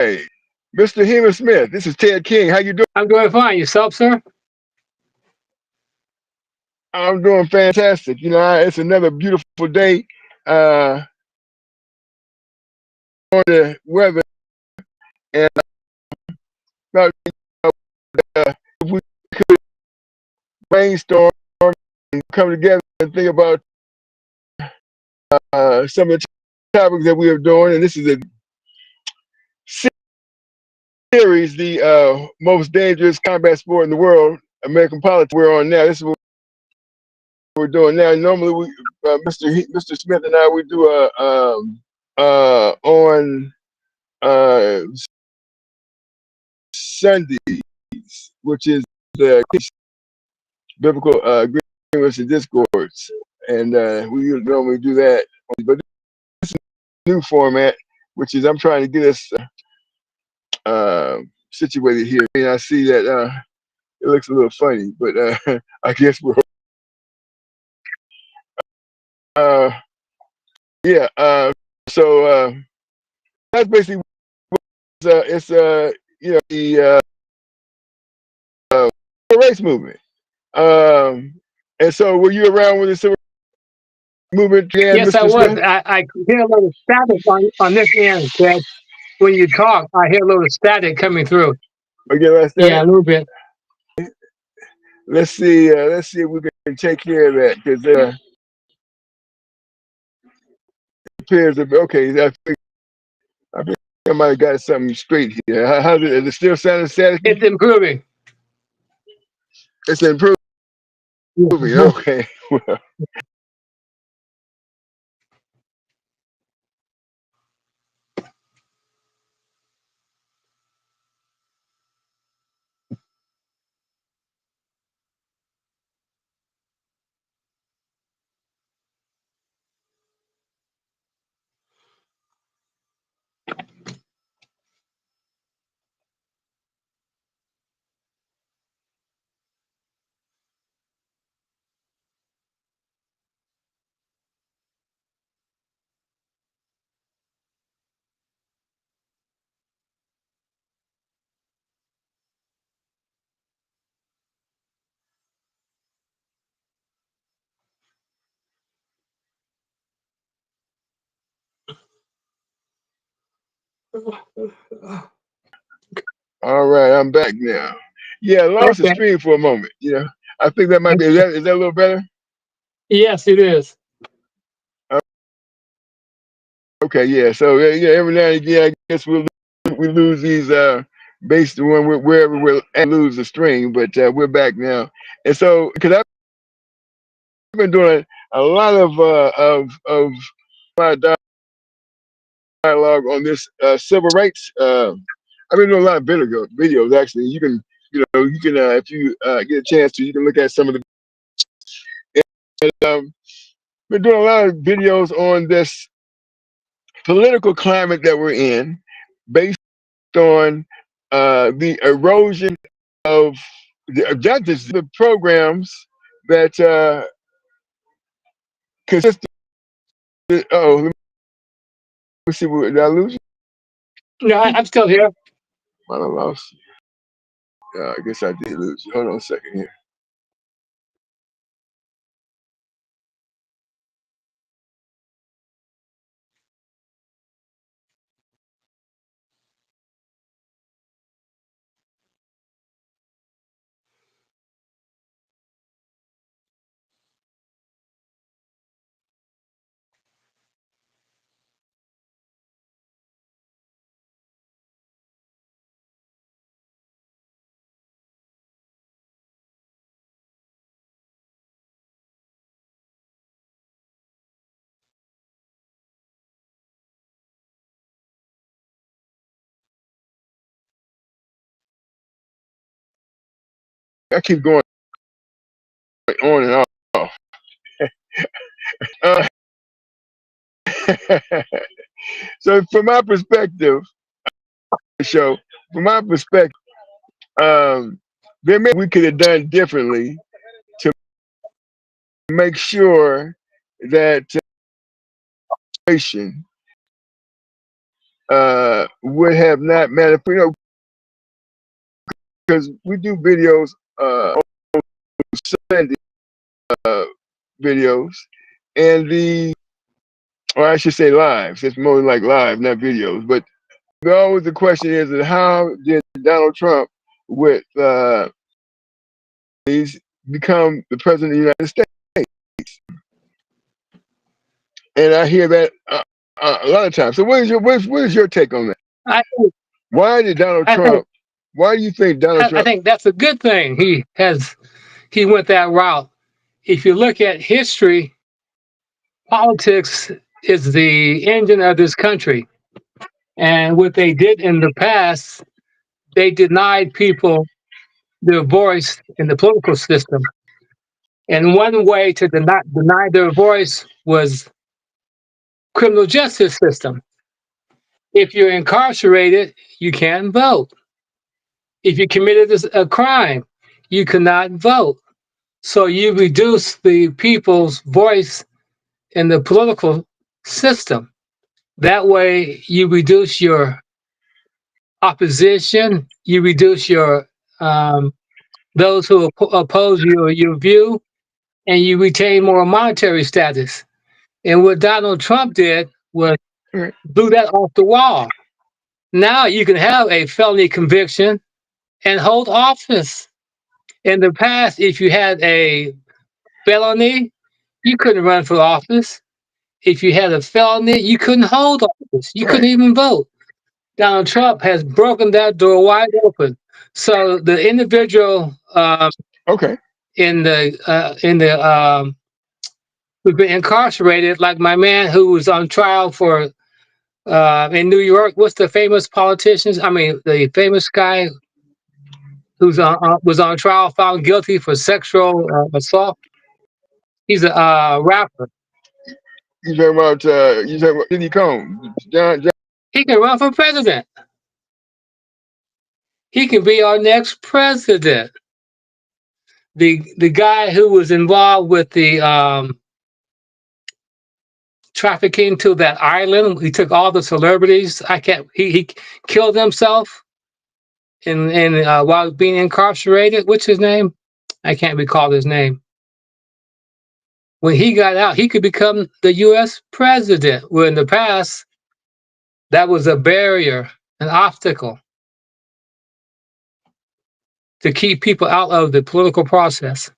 Hey, Mr. Heman Smith, this is Ted King. How you doing? I'm doing fine. Yourself, sir? I'm doing fantastic. It's another beautiful day. On the weather, and about if we could brainstorm and come together and think about some of the topics that we are doing. And this is a series, the most dangerous combat sport in the world, American politics. We're on now. This is what we're doing now. Normally, Mr. Smith and I, we do on uh, Sundays, which is the biblical agreements and discourse, and we normally do that. But this is a new format, which is I'm trying to get us situated here. And I see that it looks a little funny, but I guess we're uh, yeah. So that's basically it's the race movement. And so were you around when the civil movement began, Yes, I Mr. was. Smith? I hear a little static on this end, Ted. When you talk, I hear a little static coming through. Okay, last Yeah, that. a little bit. Let's see. Let's see if we can take care of that because appears to be okay. I think I might have got something straight here. How's it? Is it still sounding staticky? It's improving. It's improving. Okay. All right, I'm back now. Yeah, I lost the Okay. stream for a moment. I think that might be. Is that a little better? Yes, it is. Okay, yeah. So yeah, every now and again, I guess we lose these based on wherever we lose the string, but we're back now. And so because I've been doing a lot of my dialogue on this civil rights. I've been doing a lot of videos actually. You can if you get a chance to, you can look at some of the. And, been doing a lot of videos on this political climate that we're in, based on the erosion of the objectives, the programs that consist. Let me see. Did I lose you? No, I'm still here. I lost you. I guess I did lose you. Hold on a second here. I keep going on and off. Uh, so from my perspective, show from my perspective, there may we could have done differently to make sure that would have not mattered. You know, because we do videos, Sunday videos, and or I should say lives. It's more like live, not videos. But always the question is, that how did Donald Trump, with he's become the president of the United States? And I hear that a lot of times. So what is your take on that? I think, Why did Donald I think, Trump? Why do you think Donald I Trump? think that's a good thing. He went that route. If you look at history, politics is the engine of this country. And what they did in the past, they denied people their voice in the political system. And one way to deny their voice was criminal justice system. If you're incarcerated, you can't vote. If you committed a crime, you cannot vote. So you reduce the people's voice in the political system. That way, you reduce your opposition, you reduce your those who oppose your view, and you retain more monetary status. And what Donald Trump did was Right. blew that off the wall. Now you can have a felony conviction and hold office. In the past, if you had a felony, you couldn't run for office. If you had a felony, you couldn't hold office. You couldn't Right. even vote. Donald Trump has broken that door wide open. So the individual Okay. in the who've been incarcerated, like my man who was on trial for in New York. What's the famous politicians? I mean, the famous guy who's was on trial, found guilty for sexual assault. He's a rapper. You talking about Diddy Combs, John. He can run for president. He can be our next president. The guy who was involved with the trafficking to that island, he took all the celebrities. He killed himself in while being incarcerated. What's his name? I can't recall his name. When he got out, he could become the U.S. president. Where in the past, that was a barrier, an obstacle to keep people out of the political process.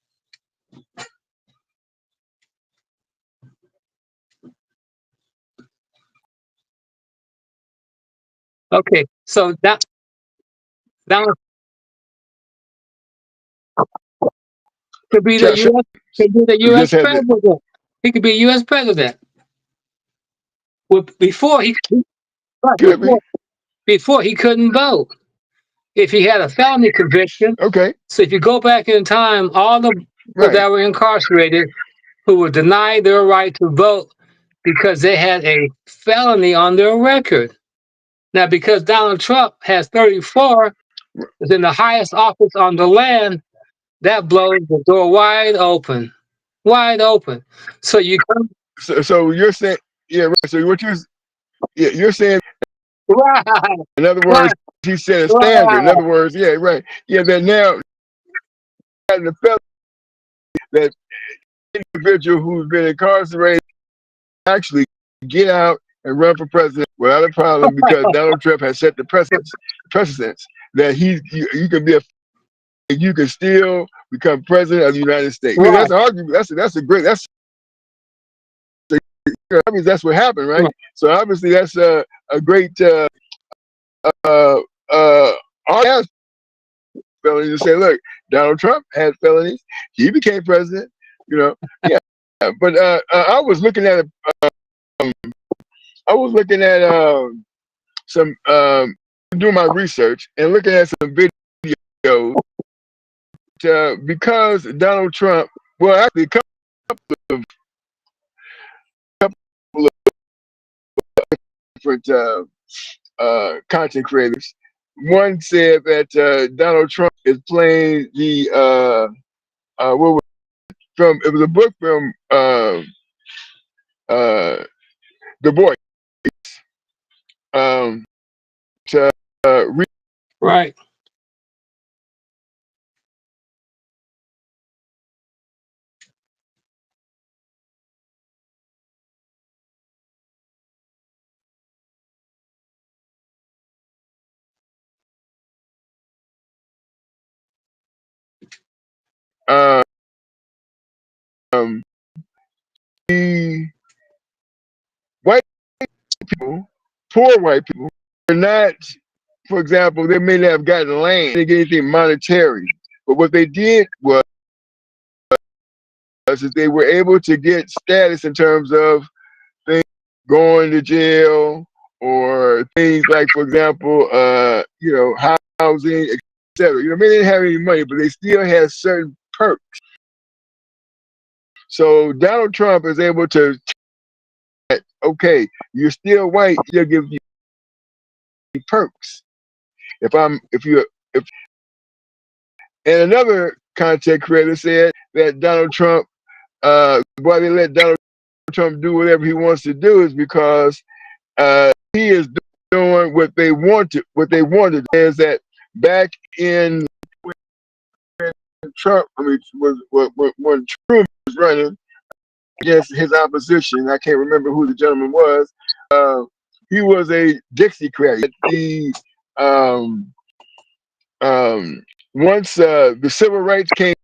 Okay, so that could be the U.S. could be the You U.S. just had to. president. He could be U.S. president. Well, Could be. before he couldn't vote if he had a felony conviction. Okay. So if you go back in time, all the people Right. that were incarcerated who were denied their right to vote because they had a felony on their record. Now, because Donald Trump has 34, is in the highest office on the land, that blows the door wide open. Wide open. So you come So you're saying, yeah, right. So you're saying, right, in other right, words, he set a standard. In right. other words, yeah, right. Yeah, that now the felony, that individual who's been incarcerated actually get out and run for president without a problem, because Donald Trump has set the precedence that you can be you can still become president of the United States. Right. That's an argument. That's a great. That means that's what happened, right? Right. So obviously that's a great argument to say, look, Donald Trump had felonies. He became president. You know, yeah. But I was looking at some doing my research and looking at some videos because Donald Trump. Well, actually, a couple of different content creators. One said that Donald Trump is playing the what was from? It was a book from Du Bois. Right. Um, the white people, poor white people, are not, for example, they may not have gotten land, they didn't get anything monetary, but what they did was is they were able to get status in terms of things going to jail or things like, for example, housing, etc. They didn't have any money, but they still had certain perks. So Donald Trump is able to, okay, you're still white, he'll give you perks. If and another content creator said that Donald Trump, why they let Donald Trump do whatever he wants to do is because he is doing what they wanted. What they wanted is that back in when Trump, when Truman was running against his opposition, I can't remember who the gentleman was. He was a Dixiecrat. The um, once the civil rights came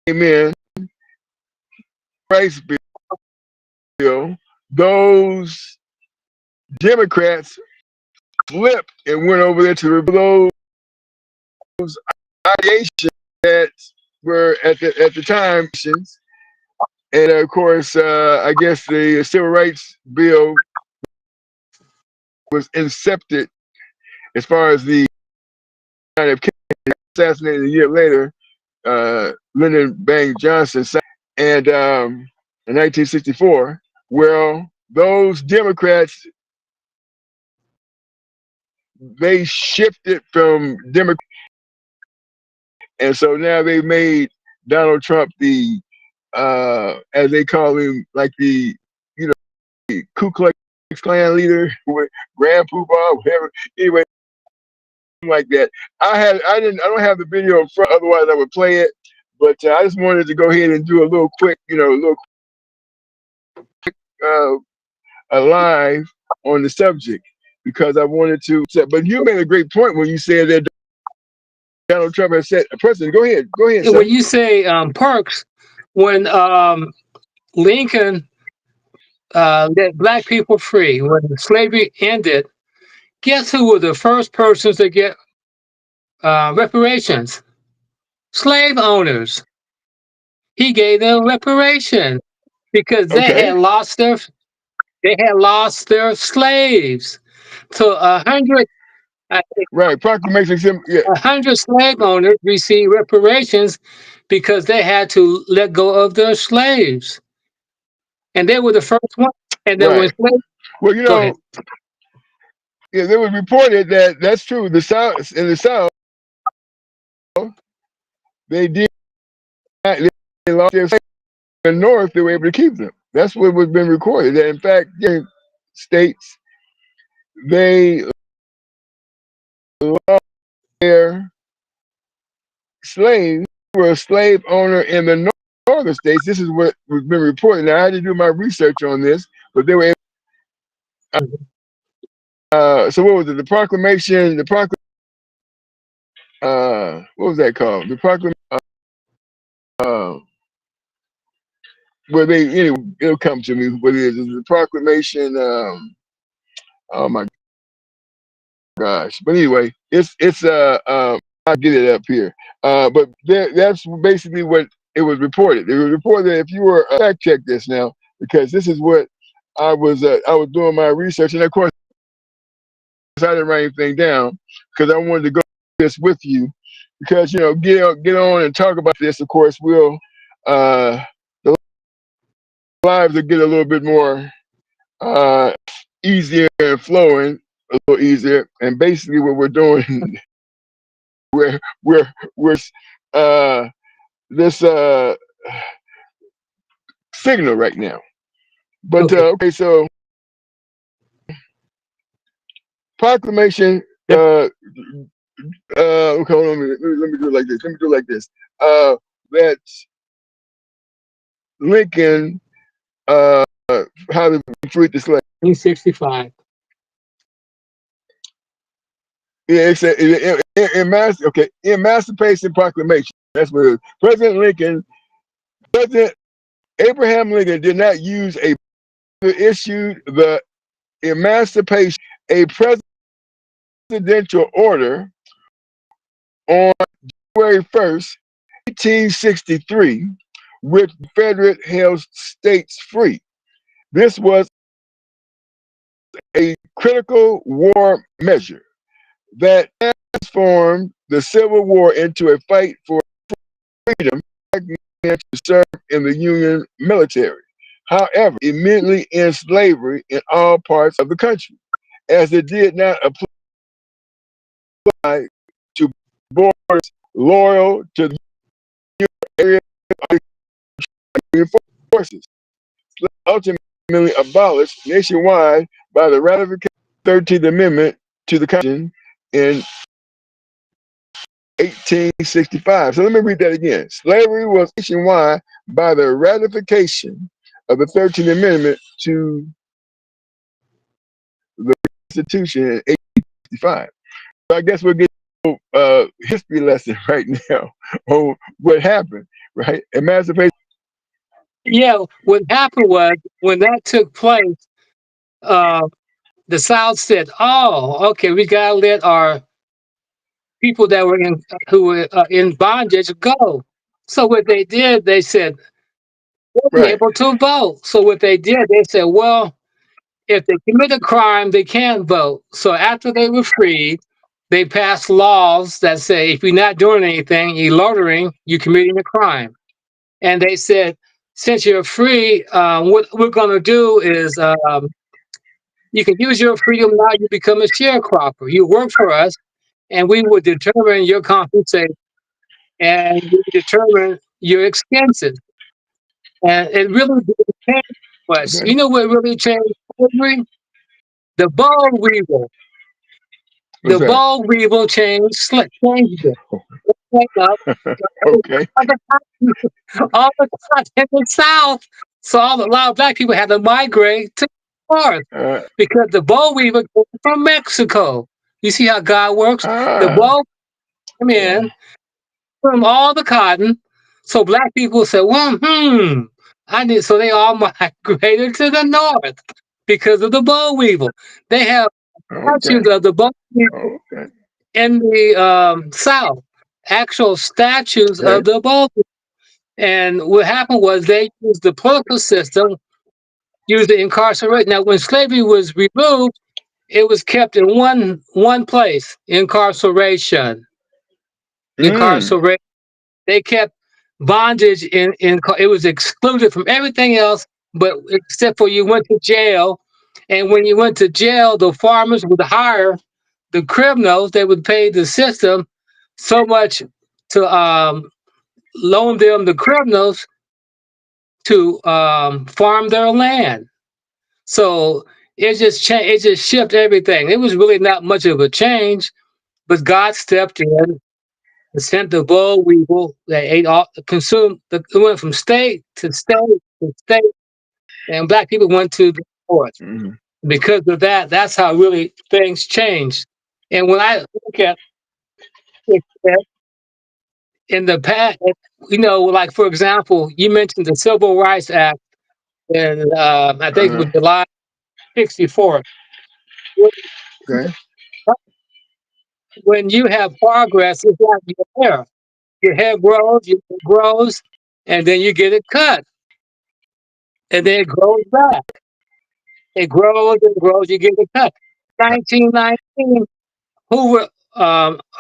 in, rights bill, those Democrats flipped and went over there to revoke those allegations that were at the time, and of course, I guess the civil rights bill was incepted as far as the kind of assassinated a year later, Lyndon Baines Johnson, and in 1964. Well, those Democrats, they shifted from Democrat, and so now they made Donald Trump the as they call him, like the Ku Klux Klan leader, Grand Poobah, whatever. Anyway, like that. I don't have the video in front, otherwise I would play it. But I just wanted to go ahead and do a little quick, a live on the subject because I wanted to. But you made a great point when you said that Donald Trump has set a precedent. Go ahead, And when sir. you say perks, when Lincoln let black people free, when slavery ended, guess who were the first persons to get reparations? Slave owners. He gave them reparations because Okay, they had lost their slaves. So I think right. Proclamation, yeah, 100 slave owners received reparations because they had to let go of their slaves, and they were the first one. And then when right. slaves, Well, go ahead. yeah, it was reported that that's true. The South in the South, they did not, they lost their slaves. In the North, they were able to keep them. That's what was been recorded. That in fact, states they lost their slaves. Were a slave owner in the northern states. This is what was been reported. Now I had to do my research on this, but they were able. So what was it? The proclamation. What was that called? The proclamation. Uh, where they anyway, it'll come to me. What it is? It's the proclamation. Oh my gosh! But anyway, it's I'll get it up here. But that's basically what it was reported. It was reported that if you were fact check this now because this is what I was doing my research, and of course I didn't write anything down because I wanted to go this with you because get on and talk about this. Of course, we'll the lives will get a little bit more easier and flowing a little easier. And basically, what we're doing, we're uh, this signal right now. But Okay. okay, so proclamation Yep. Okay, hold on a minute. Let me do it like this. Let me do it like this. That Lincoln, how to free the slave. 1965. Yeah, it's okay, Emancipation Proclamation. That's what it is. President Abraham Lincoln did not use a issued the Emancipation, a presidential order on January 1st, 1863, which Confederate held states free. This was a critical war measure that transformed the Civil War into a fight for freedom to serve in the Union military. However, it immediately ended slavery in all parts of the country, as it did not apply to borders loyal to the area of the forces. Ultimately abolished nationwide by the ratification of the 13th Amendment to the Constitution in 1865. So let me read that again. Slavery was nationwide by the ratification of the 13th Amendment to the Constitution in 1865. So I guess we'll get a history lesson right now on what happened, right? Emancipation. Yeah, what happened was when that took place, uh, the South said, "Oh, okay, we gotta let our people that were in who were in bondage go." So what they did, they said they'll be Right. able to vote. So what they did, they said, "Well, if they commit a crime, they can't vote." So after they were freed, they passed laws that say if you're not doing anything, you're loitering, you're committing a crime. And they said, since you're free, what we're going to do is you can use your freedom now. You become a sharecropper. You work for us, and we will determine your compensation and we determine your expenses. And it really didn't change much. Okay. You know what really changed slavery? The boll weevil. What's The that? boll weevil changed it. It came up Okay. all the all the time in the South. So a lot of black people had to migrate to the North Uh, because the boll weevil came from Mexico. You see how God works? The ah, boll came yeah. in from all the cotton. So black people said, well, I need, so they all migrated to the North because of the boll weevil. They have Okay. statues of the boll weevil Okay. in the South, actual statues Okay. of the boll. And what happened was they used the political system, used the incarceration. Now, when slavery was removed, it was kept in one place, incarceration. Mm. Incarceration. They kept bondage in it was excluded from everything else, but except for you went to jail. And when you went to jail, the farmers would hire the criminals. They would pay the system so much to loan them the criminals to farm their land. So it just changed. It just shifted everything. It was really not much of a change, but God stepped in and sent the boll weevil that ate all, consumed. It went from state to state, and black people went to the north. Mm-hmm. Because of that, that's how really things changed. And when I look at it in the past, like for example, you mentioned the Civil Rights Act, and I think it was Uh-huh. July 64th. Okay. When you have progress, it's like your hair. Your hair grows, and then you get it cut, and then it grows back. It grows and grows, you get it cut. 1919,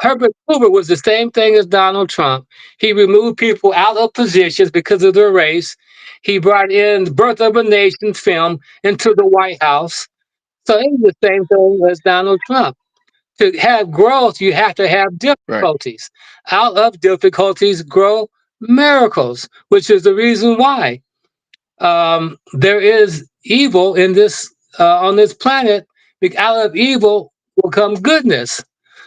Herbert Hoover was the same thing as Donald Trump. He removed people out of positions because of their race. He brought in the Birth of a Nation film into the White House. So it was the same thing as Donald Trump. To have growth, you have to have Right. difficulties. Out of difficulties grow miracles, which is the reason why there is evil in this on this planet. Out of evil will come goodness.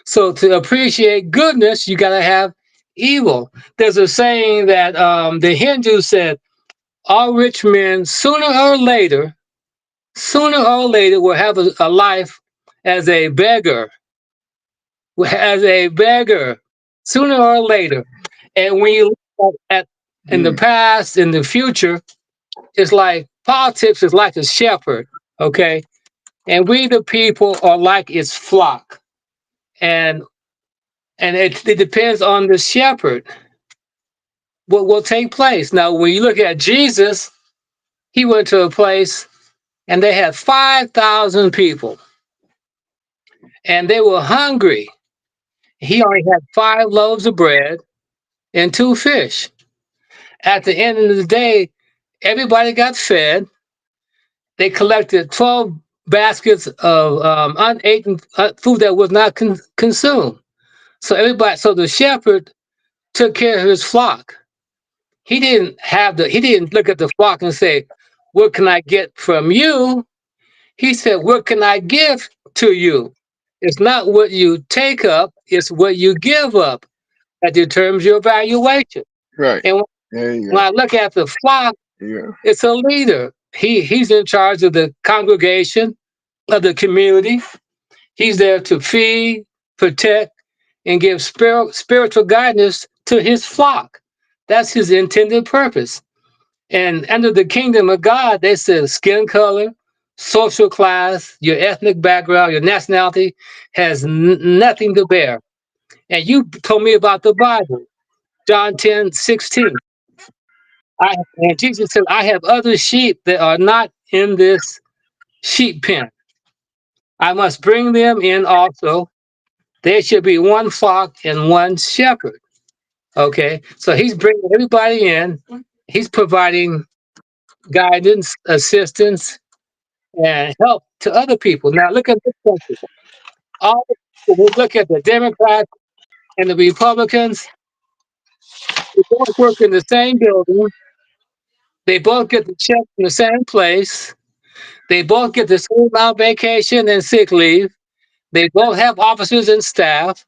So to appreciate goodness, you got to have evil. There's a saying that the Hindu said, all rich men sooner or later will have a life as a beggar, as a beggar, sooner or later. And when you look at in the Mm. past, in the future, it's like politics is like a shepherd, okay? And we the people are like its flock. And it depends on the shepherd what will take place. Now, when you look at Jesus, he went to a place and they had 5,000 people and they were hungry. He only had 5 loaves of bread and 2 fish. At the end of the day, everybody got fed. They collected 12 baskets of uneaten food that was not consumed. So the shepherd took care of his flock. He didn't look at the flock and say, "What can I get from you?" He said, "What can I give to you?" It's not what you take up, it's what you give up that determines your valuation. Right. And There you when go. I look at the flock, Yeah. it's a leader. He's in charge of the congregation, of the community. He's there to feed, protect, and give spiritual guidance to his flock. That's his intended purpose. And under the kingdom of God, they said skin color, social class, your ethnic background, your nationality has nothing to bear. And you told me about the Bible, John 10:16. And Jesus said, I have other sheep that are not in this sheep pen. I must bring them in also. There should be one flock and one shepherd. Okay. So he's bringing everybody in. He's providing guidance, assistance, and help to other people. Now look at this country. All we look at the Democrats and the Republicans, they both work in the same building. They both get the check from the same place. They both get the same amount of vacation and sick leave. They both have officers and staff.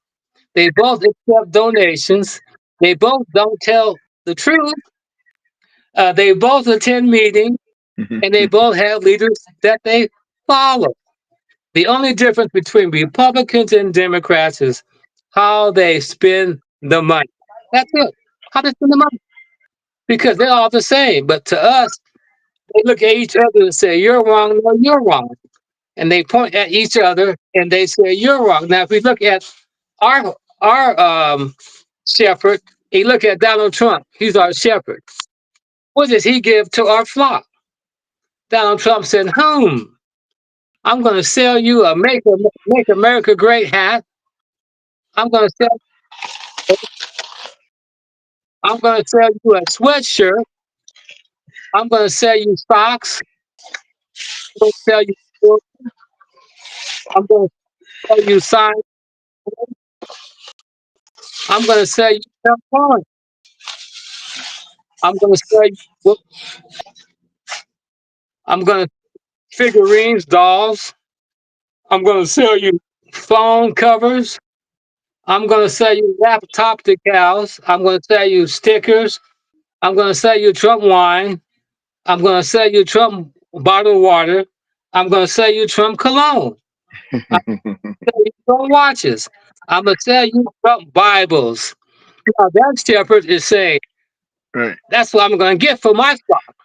They both accept donations. They both don't tell the truth. They both attend meetings, and they both have leaders that they follow. The only difference between Republicans and Democrats is how they spend the money. That's it. How they spend the money. Because they're all the same. But to us, they look at each other and say, "You're wrong, no, you're wrong." And they point at each other and they say, "You're wrong." Now, if we look at our shepherd, he look at Donald Trump. He's our shepherd. What does he give to our flock? Donald Trump said, I'm going to sell you a Make America Great hat. I'm going to sell I'm going to sell you a sweatshirt. I'm going to sell you socks. I'm going to sell you books. I'm going to sell you signs. I'm going to sell you cell. I'm going to sell you books. I'm going to figurines, dolls. I'm going to sell you phone covers. I'm going to sell you laptop decals. I'm going to sell you stickers. I'm going to sell you Trump wine. I'm going to sell you Trump bottled water. I'm going to sell you Trump cologne. I'm going to sell you Trump watches. I'm going to sell you Trump Bibles. Now, that shepherd is saying, Right. that's what I'm going to get for my flock.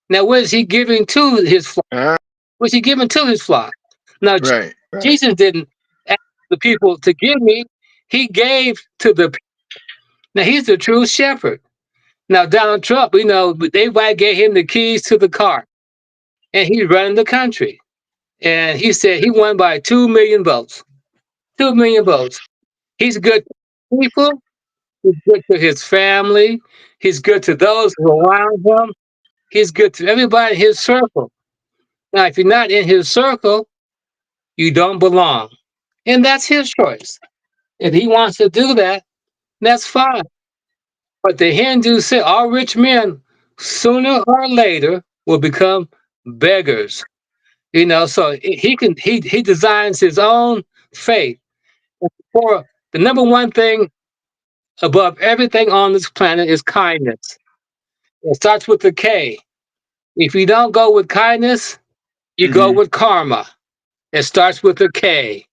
Now, what is he giving to his flock? Uh, What's he giving to his flock? Now, right. Right. Jesus didn't ask the people to give me. He gave to the people. Now, he's the true shepherd. Now, Donald Trump, we know, everybody gave him the keys to the car, and he's running the country. And he said he won by 2 million votes. 2 million votes. He's good to people. He's good to his family. He's good to those who are around him. He's good to everybody in his circle. Now, if you're not in his circle, you don't belong. And that's his choice. If he wants to do that, that's fine. But the Hindus say all rich men, sooner or later, will become beggars. So he designs his own faith. For the number one thing above everything on this planet is kindness. It starts with the K. If you don't go with kindness, you go with karma. It starts with a K.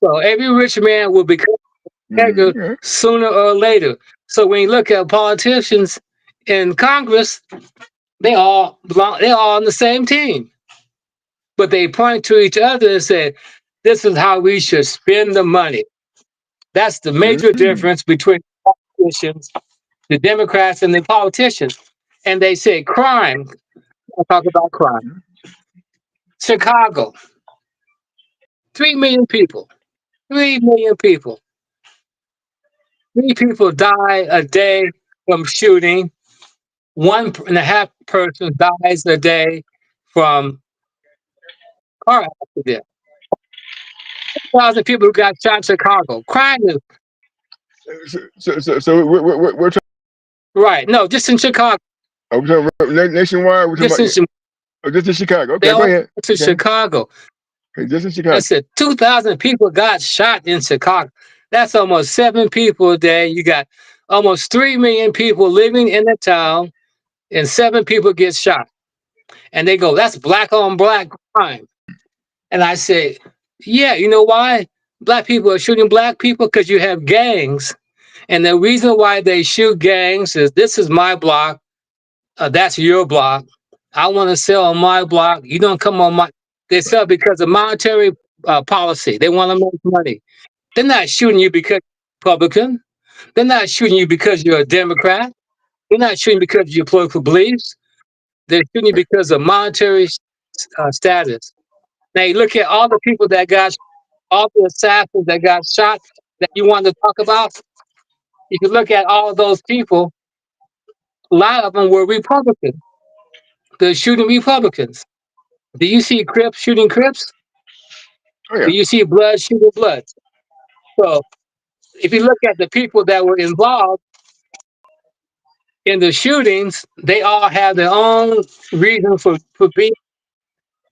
So every rich man will become a beggar Okay. sooner or later. So when you look at politicians in Congress, they all belong, they're all on the same team. But they point to each other and say, this is how we should spend the money. That's the major difference between politicians, the Democrats and the politicians. And they say crime. I'll talk about crime. Chicago, 3 million people. 3 million people. 3 people die a day from shooting. 1.5 person dies a day from car accident. 1,000 people who got shot in Chicago. Crime is So we're talking. right. No, just in Chicago. We're talking nationwide. We're talking Just about just in Chicago. they Okay, go all ahead. to Okay. Chicago. Okay, just in I Chicago. said 2,000 people got shot in Chicago. That's almost 7 people a day. You got almost 3 million people living in the town, and 7 people get shot. And they go, that's black on black crime. And I say, yeah, you know why? Black people are shooting black people because you have gangs. And the reason why they shoot gangs is this is my block, that's your block. I want to sell on my block. You don't come on my. They sell because of monetary policy. They want to make money. They're not shooting you because you're Republican. They're not shooting you because you're a Democrat. They're not shooting because of your political beliefs. They're shooting you because of monetary status. Now you look at all the people that got, all the assassins that got shot that you wanted to talk about. If you look at all of those people, a lot of them were Republicans. They're shooting Republicans. Do you see Crips shooting Crips? Oh yeah. Do you see blood shooting blood? So if you look at the people that were involved in the shootings, they all have their own reason for being.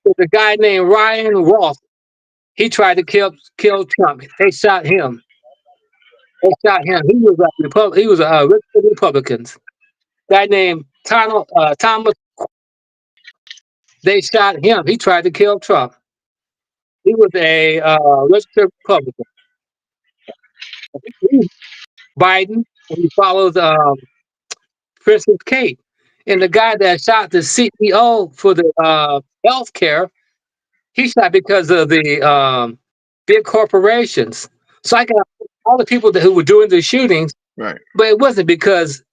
There's a guy named Ryan Roth. He tried to kill Trump. They shot him. They shot him. He was a He was a Republicans. Guy named Thomas. They shot him. He tried to kill Trump. He was a registered Republican. Biden. And he follows Princess Kate. And the guy that shot the CEO for the healthcare, he shot because of the big corporations. So I got all the people who were doing the shootings, Right. but it wasn't because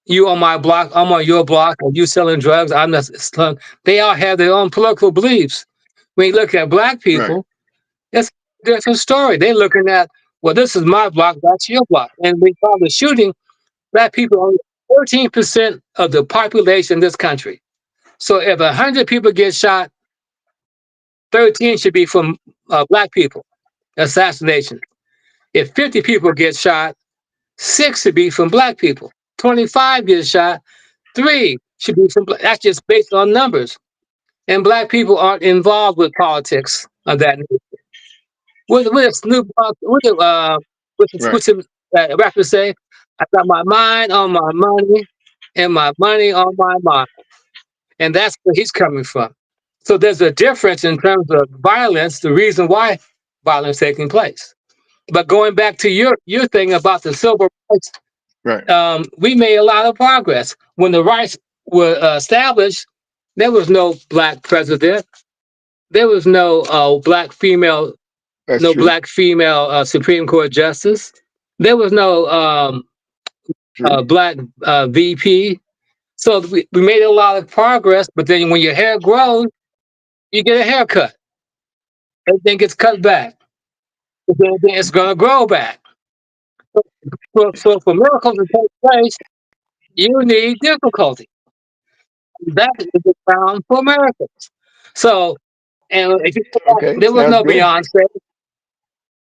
you on my block, I'm on your block, or you selling drugs, I'm not. They all have their own political beliefs. When you look at black Right. people, it's a different story. They're looking at, well, this is my block, that's your block. And we call the shooting, black people are only 14% of the population in this country. So if 100 people get shot, 13 should be from black people, assassination. If 50 people get shot, 6 should be from black people. 25 get shot, 3 should be from black. That's just based on numbers. And black people aren't involved with politics of that nature. What Snoop Dogg, Right. what's the rapper say? I got my mind on my money and my money on my mind. And that's where he's coming from. So there's a difference in terms of violence, the reason why violence is taking place. But going back to your thing about the civil rights, Right. we made a lot of progress. When the rights were established, there was no black president. There was no black female, That's no true. black female Supreme Court justice. There was no True. black VP. So we made a lot of progress. But then when your hair grows, you get a haircut. Everything gets cut back. Then it's going to grow back. So for miracles to take place, you need difficulty. That is the ground for miracles. So, and if you look back, Okay. there was Sounds no good. Beyonce.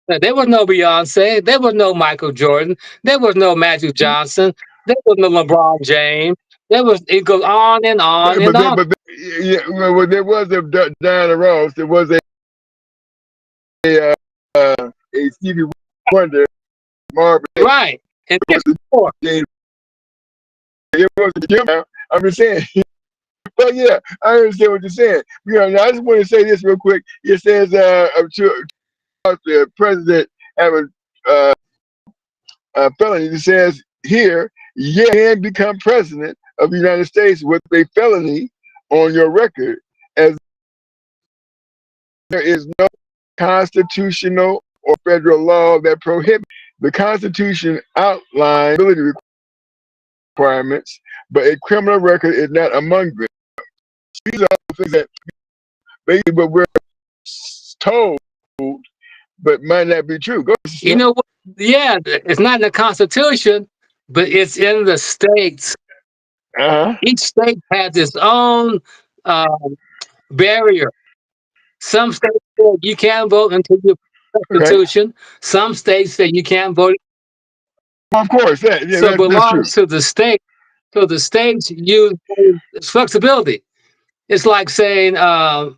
There was no Beyonce. There was no Michael Jordan. There was no Magic Johnson. There was no LeBron James. It goes on and on and on. But yeah, well, there was a Diana Ross. There was a a Stevie Wonder, Marvin Right. And was guess what? it wasn't Jim. I'm just saying. But yeah, I understand what you're saying. Now I just want to say this real quick. It says about the president having a felony. It says here, you can become president of the United States with a felony on your record, as there is no constitutional or federal law that prohibits. The Constitution outlines ability requirements, but a criminal record is not among them. These are all things that basically what we're told, but might not be true. Go ahead, You know what? Yeah, it's not in the Constitution, but it's in the states. Uh-huh. Each state has its own uh, barrier. Some states say you can't vote until you Okay. Constitution. Some states say you can't vote. Well, of course, So it that's true. belongs to the state. So the states use flexibility. It's like saying, Yeah,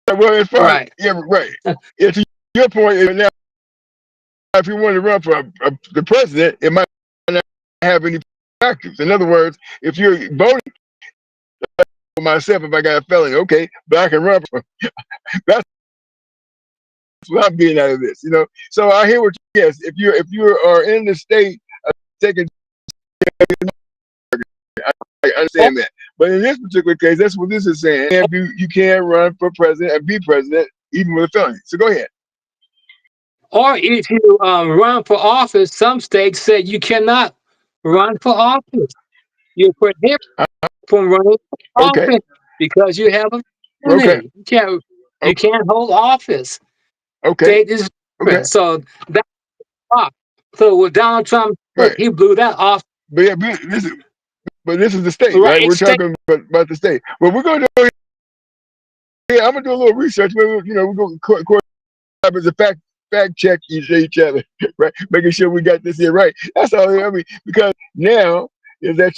well, as far as, right. yeah, right. If to your point, now if you want to run for the president, it might not have any factors. In other words, if you're voting for myself, if I got a felony, okay, but I can run for. That's what I'm getting out of this. So I hear what you, yes. If you are in the state taking, I understand that. But in this particular case, that's what this is saying. You can run for president and be president even with a felony. So go ahead. Or if you run for office, some states say you cannot run for office. You're prohibited from running for Okay. office because you have a Okay. felony. You can't hold office. Okay. State is Okay. different. So that's off. So with Donald Trump, Right. he blew that off. But yeah, this is the state, Right, right? We're it's state. talking about the state. Well, we're going to. Yeah, I'm gonna do a little research. We're going to as a fact check each other, right? Making sure we got this here right. That's all. I mean, because now is that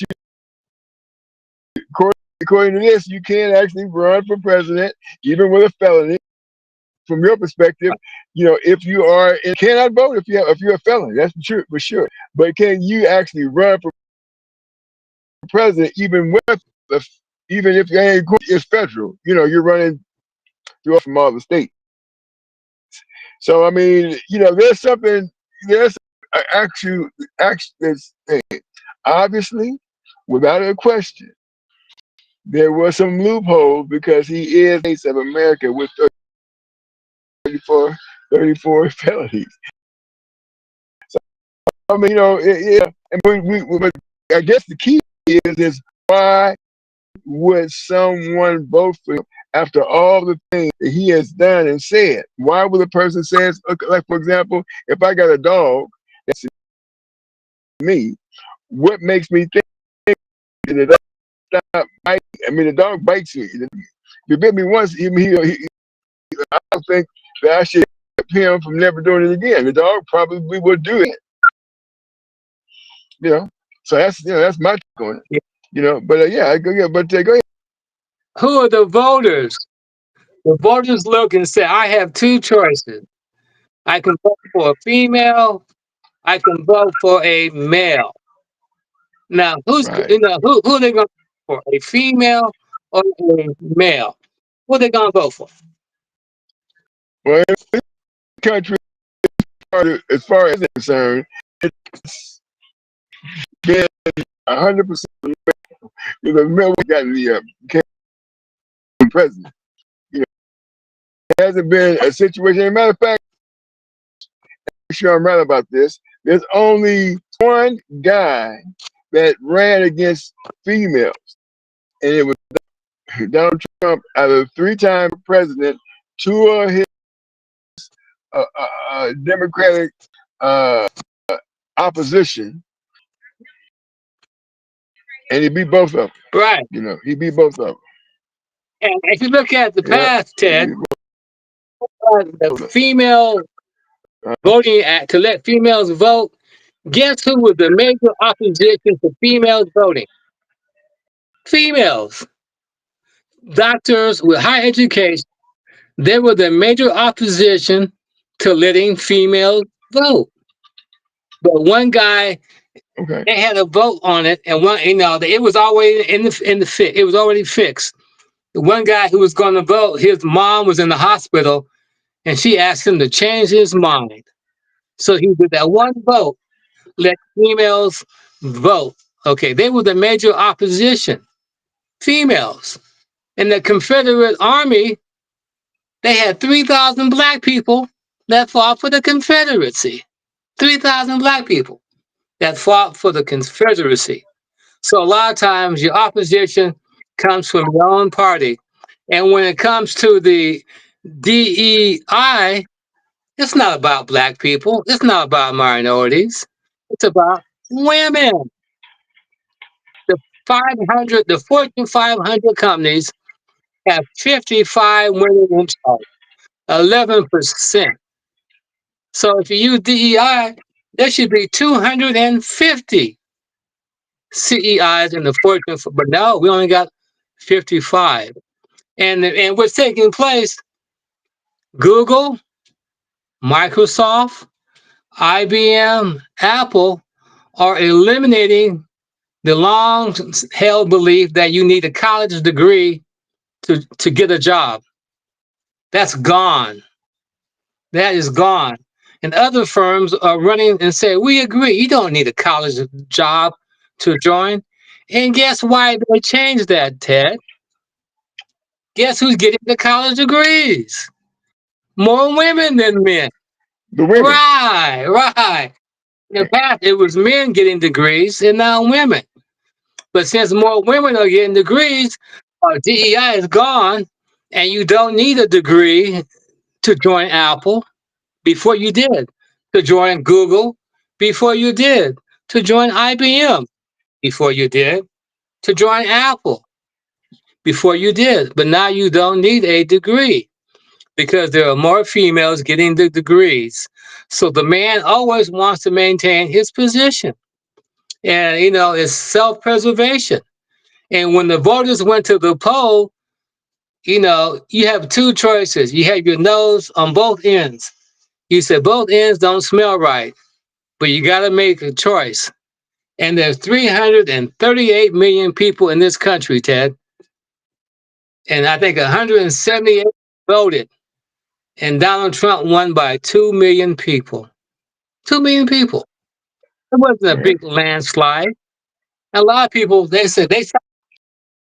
according to this, you can actually run for president even with a felony. From your perspective, if you cannot vote if you're a felon. That's true for sure. But can you actually run for president even with even if you ain't it's federal? You're running from all the states. So I mean, there's actually this thing. Obviously, without a question, there was some loophole because he is the of America with 34 felonies. So I mean, and but I guess the key is why would someone vote for him after all the things that he has done and said? Why would a person say, like for example, if I got a dog that's me, what makes me think that the dog stop biting? I mean, the dog bites me. If he bit me once, I don't think that I should stop him from never doing it again. The dog probably would do it. So that's my take on it. But yeah, go ahead. Who are the voters? The voters look and say, I have two choices. I can vote for a female. I can vote for a male. Now, who are they going to vote for? A female or a male? Who are they going to vote for? Well, in this country, as far as it's concerned, it's been 100%. The male got the president. It hasn't been a situation. As a matter of fact, I'm sure I'm right about this. There's only one guy that ran against females, and it was Donald Trump. Out of 3-time president, 2 of his Democratic opposition, and he beat both of them. Right. He beat both of them. And if you look at the past, Ted, the female voting act to let females vote, guess who was the major opposition to females voting? Females. Doctors with high education, they were the major opposition to letting females vote. But one guy, Okay. they had a vote on it, and one, it was always it was already fixed. The one guy who was going to vote, his mom was in the hospital, and she asked him to change his mind. So he did that one vote, let females vote. Okay, they were the major opposition, females. In the Confederate Army, they had 3,000 black people that fought for the Confederacy. 3,000 black people that fought for the Confederacy. So a lot of times your opposition comes from your own party. And when it comes to the DEI, it's not about black people. It's not about minorities. It's about women. The 500, the Fortune 500 companies have 55 women in charge, 11%. So if you use DEI, there should be 250 CEIs in the Fortune, but no, we only got 55. And what's taking place, Google, Microsoft, IBM, Apple are eliminating the long held belief that you need a college degree to get a job. That's gone. That is gone. And other firms are running and say, we agree, you don't need a college job to join. And guess why they changed that, Ted? Guess who's getting the college degrees? More women than men. The women. Right, right. In the past, it was men getting degrees and now women. But since more women are getting degrees, DEI is gone, and you don't need a degree to join Apple before you did, to join Google before you did, to join IBM before you did, to join Apple before you did. But now you don't need a degree because there are more females getting the degrees. So the man always wants to maintain his position. And, it's self preservation. And when the voters went to the poll, you have two choices. You have your nose on both ends. You said both ends don't smell right, but you got to make a choice. And there's 338 million people in this country, Ted. And I think 178 voted. And Donald Trump won by 2 million people. 2 million people. It wasn't a Yeah. big landslide. A lot of people, they said they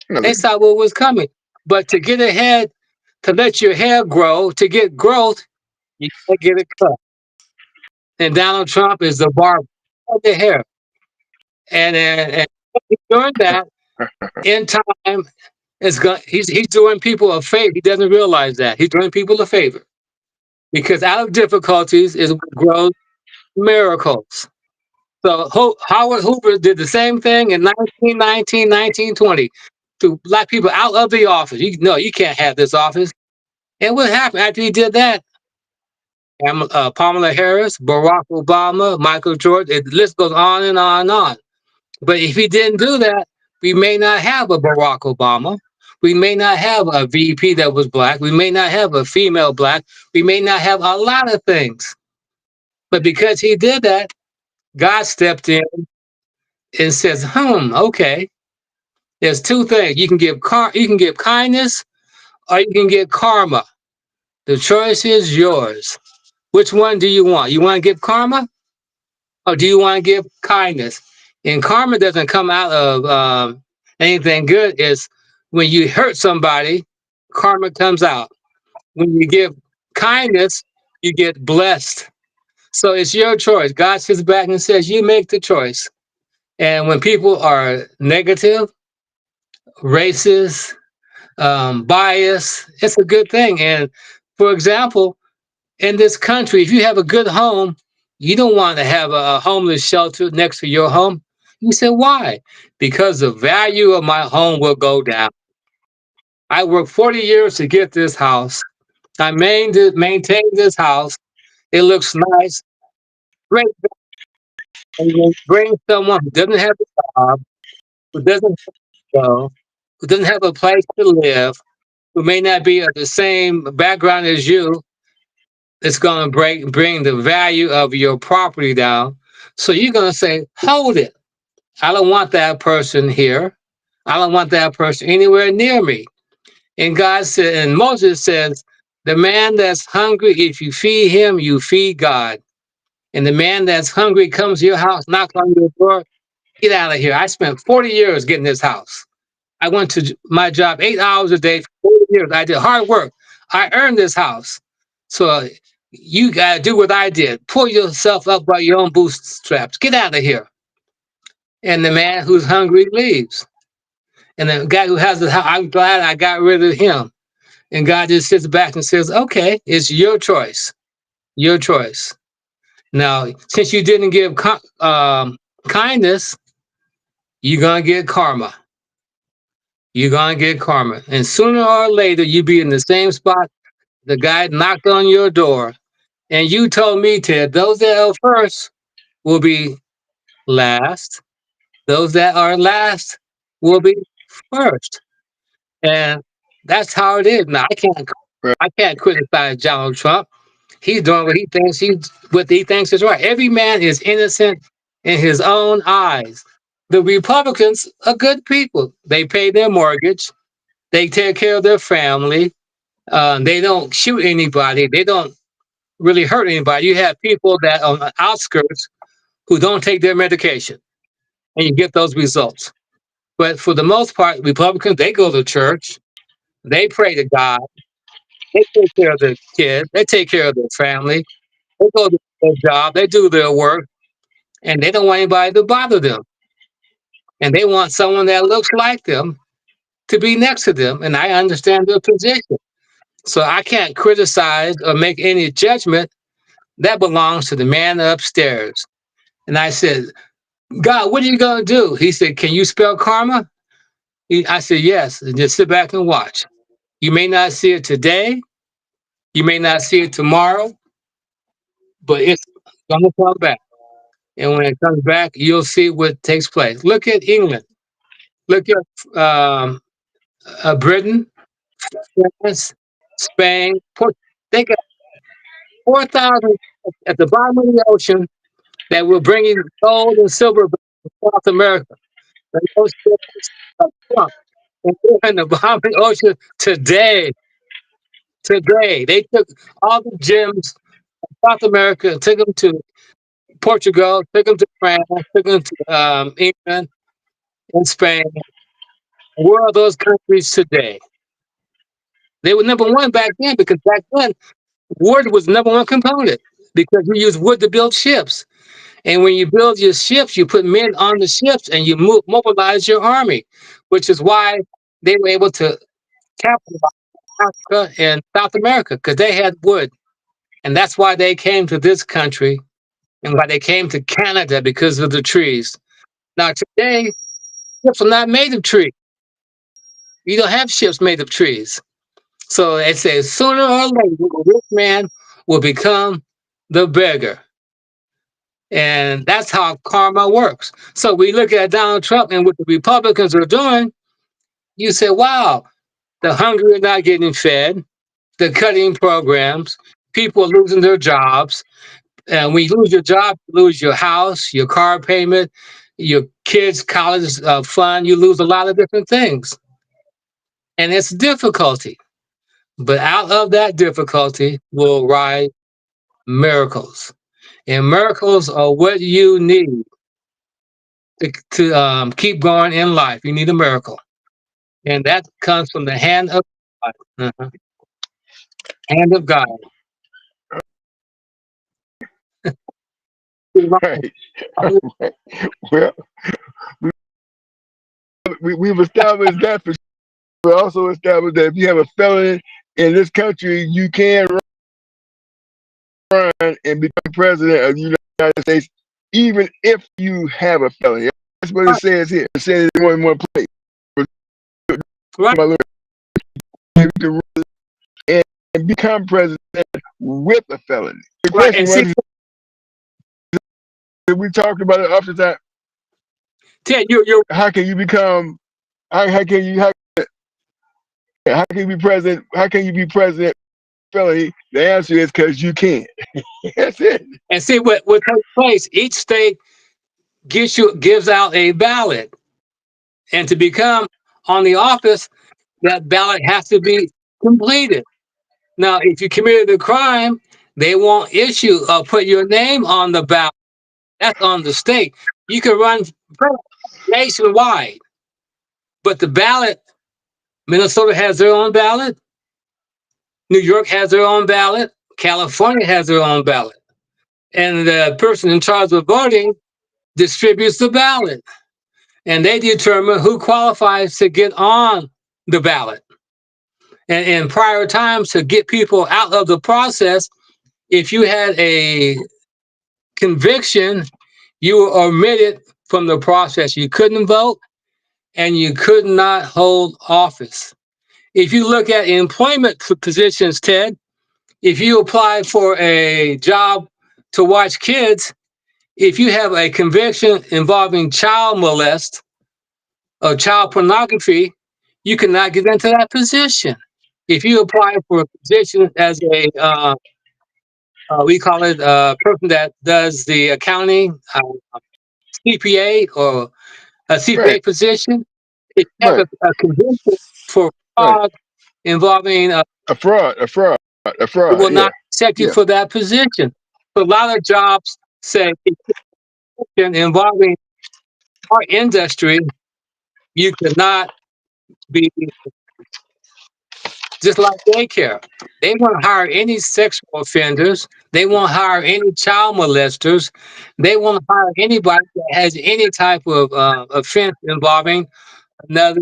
Another. saw what was coming. But to get ahead, to let your hair grow, to get growth, you gotta get it cut. And Donald Trump is the barber of the hair. And he's doing that in time. He's doing people a favor. He doesn't realize that. He's doing people a favor. Because out of difficulties is what grows miracles. So Howard Hoover did the same thing in 1919, 1920 to black people out of the office. You can't have this office. And what happened after he did that? Kamala Harris, Barack Obama, Michael Jordan, the list goes on and on and on. But if he didn't do that, we may not have a Barack Obama. We may not have a VP that was black. We may not have a female black. We may not have a lot of things. But because he did that, God stepped in and says, okay, there's two things. You can give kindness or you can get karma. The choice is yours. Which one do you want? You want to give karma or do you want to give kindness? And karma doesn't come out of anything good. It's when you hurt somebody, karma comes out. When you give kindness, you get blessed. So it's your choice. God sits back and says, you make the choice. And when people are negative, racist, biased, it's a good thing. And for example, in this country, if you have a good home, you don't want to have a homeless shelter next to your home. You say, why? Because the value of my home will go down. I worked 40 years to get this house. I maintained this house. It looks nice. Great. And you bring someone who doesn't have a job, who doesn't go, who doesn't have a place to live, who may not be of the same background as you, it's going to bring the value of your property down. So you're going to say, hold it. I don't want that person here. I don't want that person anywhere near me. And God said, and Moses says, the man that's hungry, if you feed him, you feed God. And the man that's hungry comes to your house, knocks on your door, get out of here. I spent 40 years getting this house. I went to my job 8 hours a day for 40 years. I did hard work. I earned this house. So you got to do what I did. Pull yourself up by your own bootstraps. Get out of here. And the man who's hungry leaves. And the guy who has the house, I'm glad I got rid of him. And God just sits back and says, okay, it's your choice. Your choice. Now, since you didn't give kindness, you're going to get karma. You're going to get karma. And sooner or later, you be in the same spot. The guy knocked on your door. And you told me, Ted, those that are first will be last. Those that are last will be first. And that's how it is. Now, I can't criticize Donald Trump. He's doing what he thinks is right. Every man is innocent in his own eyes. The Republicans are good people. They pay their mortgage. They take care of their family. They don't shoot anybody. They don't really hurt anybody. You have people that on the outskirts who don't take their medication, and you get those results. But for the most part, Republicans, they go to church. They pray to God. They take care of their kids. They take care of their family. They go to their job. They do their work, and they don't want anybody to bother them. And they want someone that looks like them to be next to them. And I understand their position. So I can't criticize or make any judgment. That belongs to the man upstairs. And I said, God, what are you going to do? He said, can you spell karma? I said, yes. And just sit back and watch. You may not see it today. You may not see it tomorrow, but it's going to come back. And when it comes back, you'll see what takes place. Look at England. Look at Britain, France, Spain. They got 4,000 at the bottom of the ocean that will bring in gold and silver to South America. And those ships are Trump. And they're in the bottom of the ocean today. Today. They took all the gems of South America and took them to Portugal, took them to France, took them to England and Spain. Where are those countries today? They were number one back then because back then wood was number one component because you use wood to build ships. And when you build your ships, you put men on the ships and you mobilize your army, which is why they were able to capitalize Africa and South America because they had wood. And that's why they came to this country and why they came to Canada because of the trees. Now, today, ships are not made of trees. You don't have ships made of trees. So it says sooner or later, the rich man will become the beggar. And that's how karma works. So we look at Donald Trump and what the Republicans are doing. You say, wow, the hungry are not getting fed. They're cutting programs. People are losing their jobs. And when you lose your job, you lose your house, your car payment, your kids' college fund. You lose a lot of different things. And it's difficulty. But out of that difficulty will rise miracles. And miracles are what you need to keep going in life. You need a miracle. And that comes from the hand of God. Hand of God. Right. Well, we've established that for sure. We also established that if you have a felony in this country, you can run and become president of the United States, even if you have a felony. That's what it says here. It says it in one place. Right. And become president with a felony. The question was, we talked about it after that. Ted, how can you become? How can you be president? How can you be president felony, the answer is because you can. That's it. And see what takes place. Each state gives out a ballot, and to become on the office, that ballot has to be completed. Now, if you committed a crime, they won't issue or put your name on the ballot. That's on the state. You can run nationwide, but the ballot, Minnesota has their own ballot, New York has their own ballot, California has their own ballot. And the person in charge of voting distributes the ballot, and they determine who qualifies to get on the ballot. And in prior times, to get people out of the process, if you had a conviction, you were omitted from the process. You couldn't vote and you could not hold office. If you look at employment positions, Ted, if you apply for a job to watch kids, if you have a conviction involving child molest or child pornography, you cannot get into that position. If you apply for a position as a we call it a person that does the accounting, CPA or a Right, CPA position, if you have right, a conviction for right. fraud involving, A fraud, a fraud, a it fraud. will Yeah, not accept you yeah. for that position. So a lot of jobs say involving our industry, you cannot be just like daycare. They won't hire any sexual offenders. They won't hire any child molesters. They won't hire anybody that has any type of offense involving another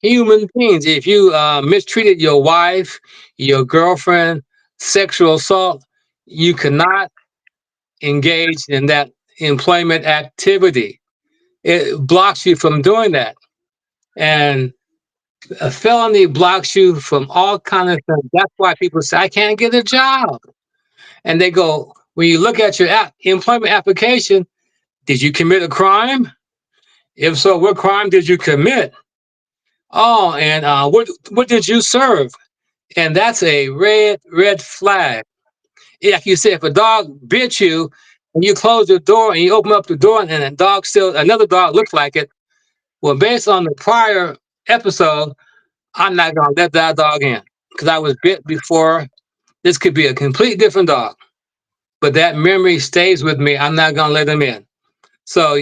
human beings. If you mistreated your wife, your girlfriend, sexual assault, you cannot engage in that employment activity. It blocks you from doing that. And a felony blocks you from all kind of things. That's why people say, I can't get a job. And they go, when you look at your employment application, did you commit a crime? If so, what crime did you commit? Oh, and what did you serve? And that's a red flag. Like you said, if a dog bit you and you close the door and you open up the door and a dog still, another dog looks like it, well, based on the prior episode, I'm not going to let that dog in because I was bit before. This could be a complete different dog, but that memory stays with me. I'm not going to let him in. So,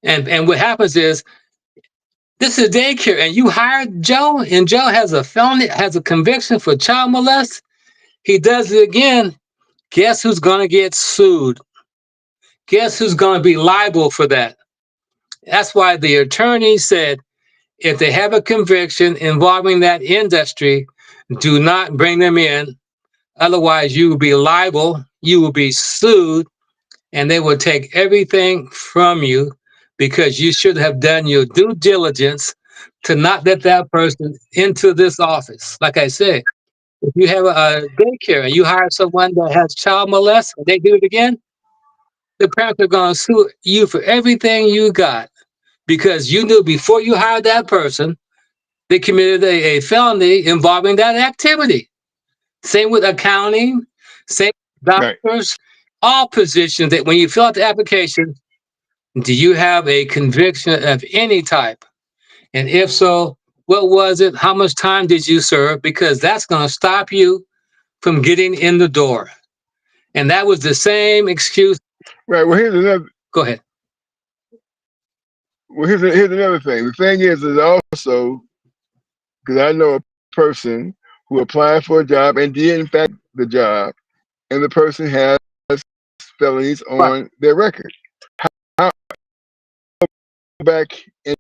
and what happens is this is daycare, and you hired Joe, and Joe has a felony, has a conviction for child molest. He does it again. Guess who's going to get sued? Guess who's going to be liable for that? That's why the attorney said if they have a conviction involving that industry, do not bring them in. Otherwise, you will be liable, you will be sued, and they will take everything from you because you should have done your due diligence to not let that person into this office. Like I said, if you have a daycare and you hire someone that has child molest and they do it again, the parents are going to sue you for everything you got because you knew before you hired that person, they committed a felony involving that activity. Same with accounting, same with Right. doctors, all positions that when you fill out the application, do you have a conviction of any type? And if so, what was it? How much time did you serve? Because that's going to stop you from getting in the door. And that was the same excuse. Right. Well, here's another. Go ahead. Well, here's another thing. The thing is also because I know a person who applied for a job and did in fact the job, and the person has felonies Right. on their record. How back in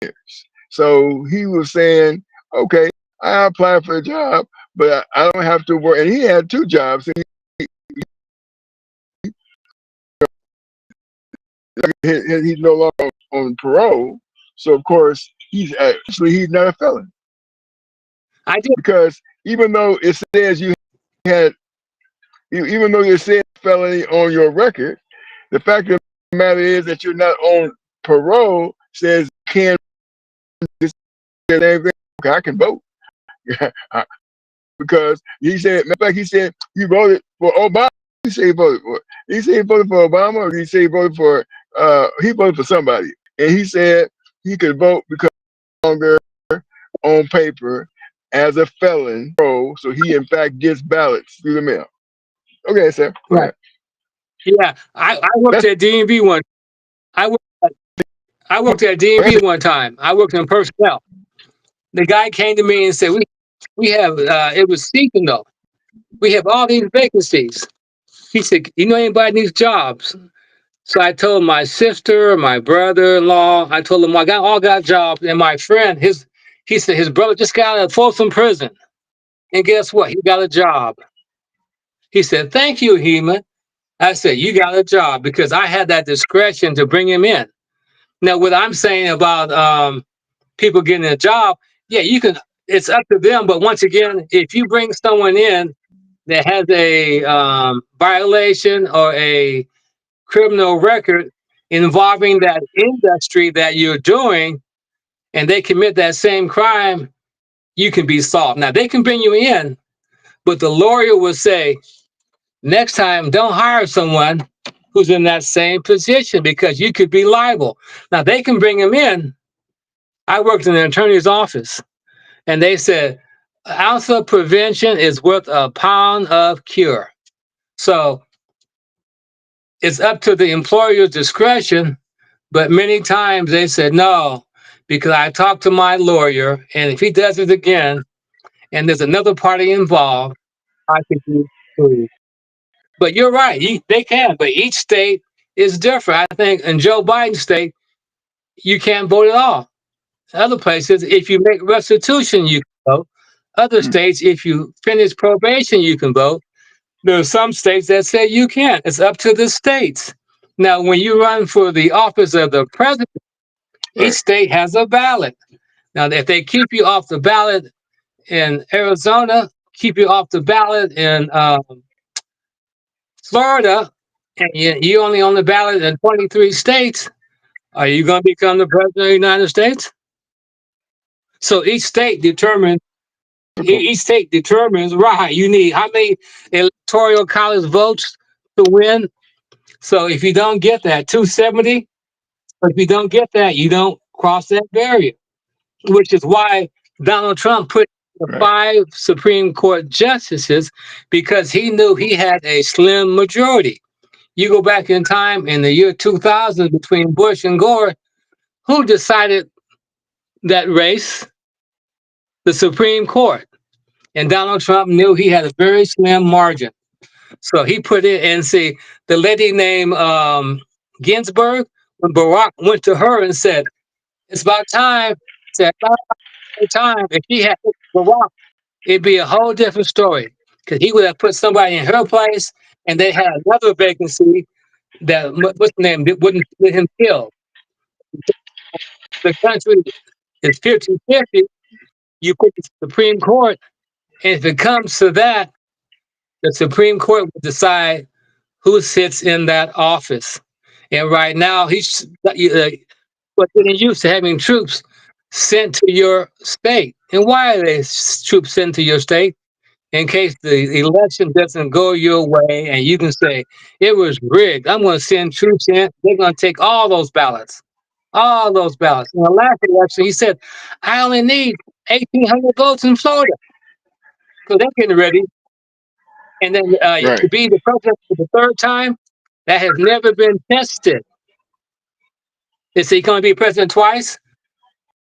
years. So he was saying, okay, I applied for a job, but I don't have to work. And he had two jobs. And he's no longer on parole. So of course he's not a felon I did. because even though it says you had, even though it says felony on your record, the fact of the matter is that you're not on parole says you can't just say anything. Okay, I can vote. because he said, matter of fact, he said he voted for Obama. He said he voted for. He said he voted for Obama, or he said he voted for somebody, and he said he could vote because no longer on paper as a felon, so he in fact gets ballots through the mail. Okay, sir. Go Right. ahead. Yeah. I worked That's at DMV one. I worked, I worked at DMV one time. I worked in personnel. The guy came to me and said, we have it was seasonal. We have all these vacancies. He said, you know anybody needs jobs? So I told my sister, my brother-in-law, I told them I all got jobs. And my friend, he said his brother just got out of Folsom Prison. And guess what? He got a job. He said, thank you, Hema. I said, you got a job because I had that discretion to bring him in. Now, what I'm saying about people getting a job, yeah, you can, it's up to them. But once again, if you bring someone in that has a violation or a criminal record involving that industry that you're doing, and they commit that same crime, you can be solved. Now, they can bring you in, but the lawyer will say, next time, don't hire someone who's in that same position because you could be liable. Now, they can bring him in. I worked in an attorney's office, and they said, an ounce of prevention is worth a pound of cure. So it's up to the employer's discretion, but many times they said no, because I talked to my lawyer, and if he does it again, and there's another party involved, I could be sued. But you're right, they can, but each state is different. I think in Joe Biden's state, you can't vote at all. Other places, if you make restitution, you can vote. Other mm, states, if you finish probation, you can vote. There are some states that say you can't. It's up to the states. Now, when you run for the office of the president, each right. state has a ballot. Now, if they keep you off the ballot in Arizona, keep you off the ballot in Florida, and you only on the ballot in 23 states, are you going to become the president of the United States? So each state determines, right, you need how many electoral college votes to win. So if you don't get that, 270, if you don't get that, you don't cross that barrier, which is why Donald Trump put the Right. 5 Supreme Court justices because he knew he had a slim majority. You go back in time in the year 2000 between Bush and Gore, who decided that race? The Supreme Court. And Donald Trump knew he had a very slim margin. So he put it and see the lady named Ginsburg, when Barack went to her and said, it's about time, said, about time, if she had Barack, it'd be a whole different story. Because he would have put somebody in her place and they had another vacancy that what's the name that wouldn't let him kill. The country is 50-50. You put the Supreme Court, and if it comes to that, the Supreme Court will decide who sits in that office. And right now, he's getting used to having troops sent to your state. And why are they troops sent to your state? In case the election doesn't go your way and you can say, it was rigged. I'm going to send troops in. They're going to take all those ballots. All those ballots. In the last election, he said, I only need 1,800 votes in Florida. So they're getting ready. And then Right. to be the president for the third time, that has never been tested. Is he going to be president twice?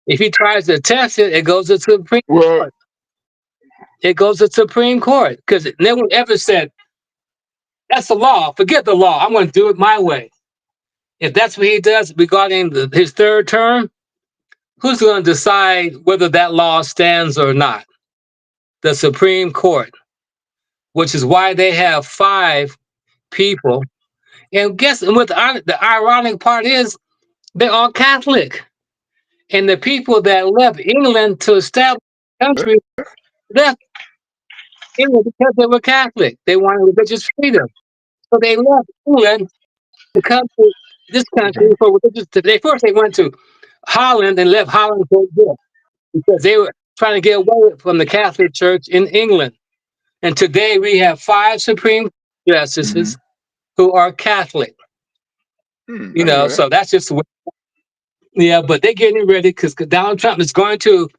If he tries to test it, it goes to the Supreme Well, Court. It goes to the Supreme Court because no one ever said, that's the law. Forget the law. I'm going to do it my way. If that's what he does regarding his third term, who's going to decide whether that law stands or not? The Supreme Court, which is why they have 5 people. And guess what the ironic part is? They're all Catholic. And the people that left England to establish the country left England because they were Catholic. They wanted religious freedom. So they left England to come to this country for religious. First they went to Holland and left Holland for good because they were trying to get away from the Catholic Church in England. And today we have 5 Supreme Justices who are Catholic. I know that. So that's just the way. Yeah, but they're getting ready because Donald Trump is going to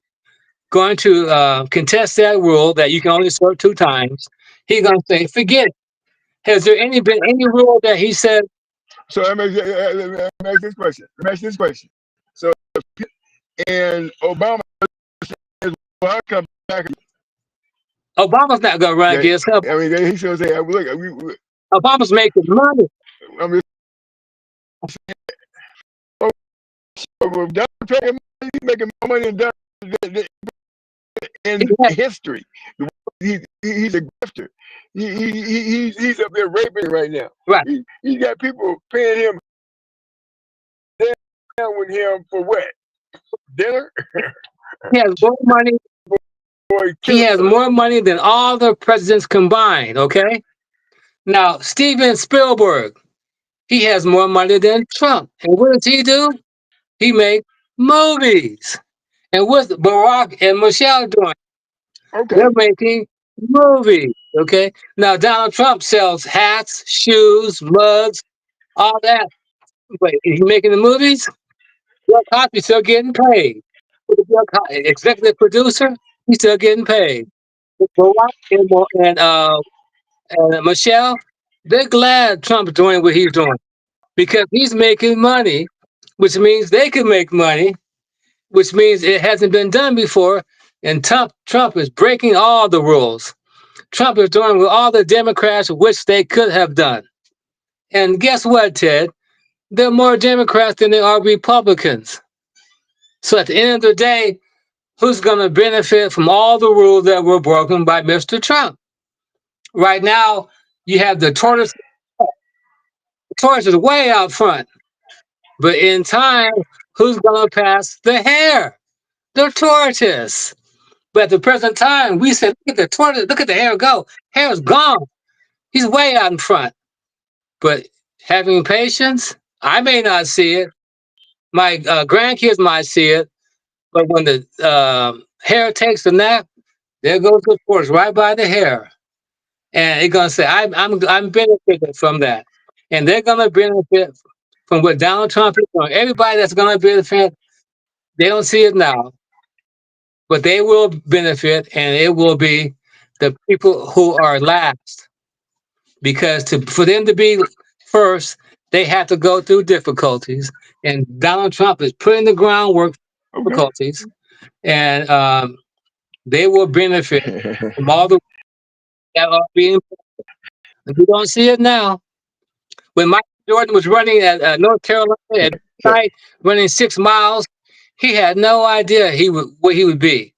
contest that rule that you can only serve 2 times. He's going to say, forget it. Has there been any rule that he said? So let me ask this question. So, and Obama says, well, I come back. Obama's not going to run against him. I mean, he should say, look, Obama's making money. I mean, Donald Trump, he's making more money than in history. He's a grifter. He's up there raping right now. Right. He's got people paying him down with him for what? Dinner? He has more money. He has more money than all the presidents combined. Okay. Now, Steven Spielberg, he has more money than Trump. And what does he do? He makes movies. And what's Barack and Michelle doing? Okay. They're making movies. Okay. Now, Donald Trump sells hats, shoes, mugs, all that. But is he making the movies? Bill Cosby's still getting paid. Executive producer, he's still getting paid. Barack and Michelle, they're glad Trump's doing what he's doing because he's making money, which means they can make money, which means it hasn't been done before. And Trump is breaking all the rules. Trump is doing what all the Democrats wish they could have done. And guess what, Ted? There are more Democrats than there are Republicans. So at the end of the day, who's going to benefit from all the rules that were broken by Mr. Trump? Right now, you have the tortoise. The tortoise is way out front. But in time, who's going to pass the hare? The tortoise. But at the present time, we said, look at the tortoise, look at the hare go. Hare's gone. He's way out in front. But having patience, I may not see it. My grandkids might see it. But when the hare takes a nap, there goes the tortoise right by the hare. And it's going to say, I'm benefiting from that. And they're going to benefit from what Donald Trump is doing. Everybody that's going to benefit, they don't see it now. But they will benefit, and it will be the people who are last. Because for them to be first, they have to go through difficulties. And Donald Trump is putting the groundwork for difficulties. And they will benefit from all the that are being. We don't see it now. When Michael Jordan was running at North Carolina at night, running 6 miles, he had no idea what he would be.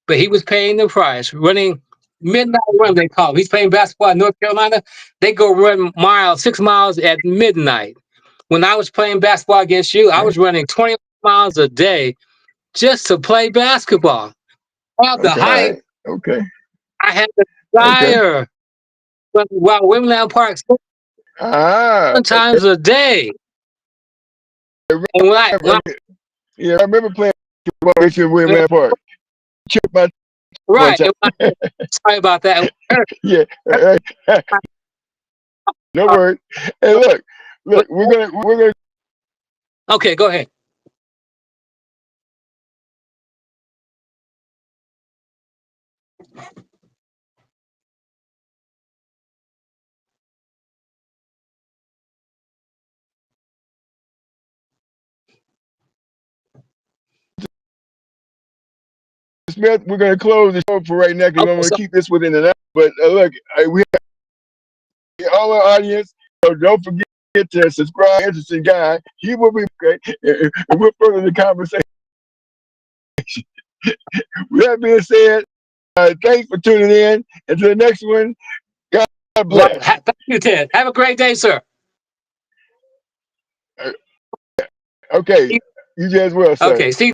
But he was paying the price, running midnight run, they call it. He's playing basketball in North Carolina. They go run 6 miles at midnight. When I was playing basketball against you, I was running 20 miles a day just to play basketball. I had the height. Okay. I had the desire. While Wimland Park 7 times a day. And when I remember playing basketball in Wimland Park. Chipped my right. Sorry about that. Yeah. No worries. Hey, look, we're gonna. Okay, go ahead. Smith, we're going to close the show for right now because I'm going to keep this within an hour. But look, we have all our audience, so don't forget to subscribe. Interesting guy. He will be okay. And we'll further the conversation. With that being said, thanks for tuning in. Until the next one, God bless. Thank you, Ted. Have a great day, sir. Okay. You as well, sir. Okay. See.